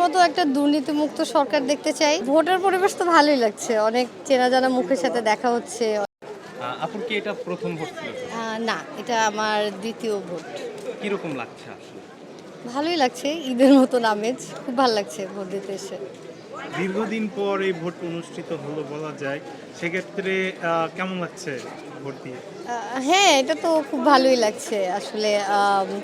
প্রথমত একটা দুর্নীতিমুক্ত সরকার দেখতে চাই। ভোটের পরিবেশ তো ভালোই লাগছে, অনেক চেনা জানা মুখের সাথে দেখা হচ্ছে। আপুর কি এটা প্রথম ভোট ছিল? না, এটা আমার দ্বিতীয় ভোট। কিরকম লাগছে আসলে? ভালোই লাগছে, ঈদের মতন আমেজ, খুব ভালো লাগছে ভোট দিতে এসে। দীর্ঘদিন পর এই ভোট অনুষ্ঠিত হলো বলা যায়। সেক্ষেত্রে কেমন লাগছে ভোট দিয়ে? হ্যাঁ, এটা তো খুব ভালোই লাগছে আসলে।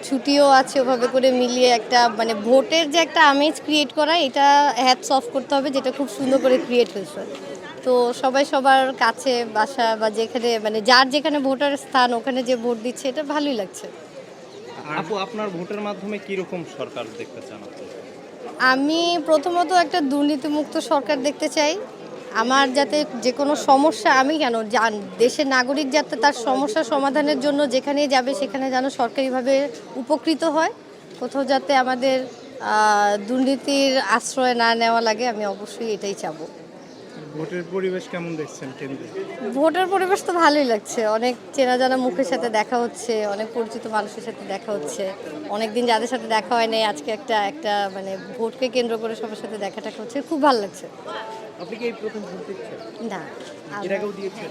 ছুটিও আছে, ওভাবে করে মিলিয়ে একটা মানে ভোটের যে একটা আমেজ ক্রিয়েট করা, এটা হ্যাটস অফ করতে হবে, যেটা খুব সুন্দর করে ক্রিয়েট হয়েছে। তো সবাই সবার কাছে বাসা বা যেখানে মানে যার যেখানে ভোটার স্থান ওখানে যে ভোট দিচ্ছে, এটা ভালোই লাগছে। আপু আপনার ভোটের মাধ্যমে কিরকম সরকার দেখতে চান আপনি? আমি প্রথমত একটা দুর্নীতিমুক্ত সরকার দেখতে চাই। আমার যাতে যে কোনো সমস্যা, আমি কেন দেশের নাগরিক যাতে তার সমস্যা সমাধানের জন্য যেখানেই যাবে সেখানে যেন সরকারিভাবে উপকৃত হয়। কোথাও যাতে আমাদের দুর্নীতির আশ্রয় না নেওয়া লাগে, আমি অবশ্যই এটাই চাবো। ভোটের পরিবেশ কেমন দেখছেন কেন্দ্রে? ভোটের পরিবেশ তো ভালোই লাগছে, অনেক চেনা জানা মুখের সাথে দেখা হচ্ছে, অনেক পরিচিত মানুষের সাথে দেখা হচ্ছে। অনেকদিন যাদের সাথে দেখা হয় নাই, আজকে একটা একটা মানে ভোটকে কেন্দ্র করে সবার সাথে দেখা টাকা হচ্ছে, খুব ভালো লাগছে। আপনি কি এই প্রথম ভোট দিচ্ছেন? না, এর আগেও দিয়েছেন?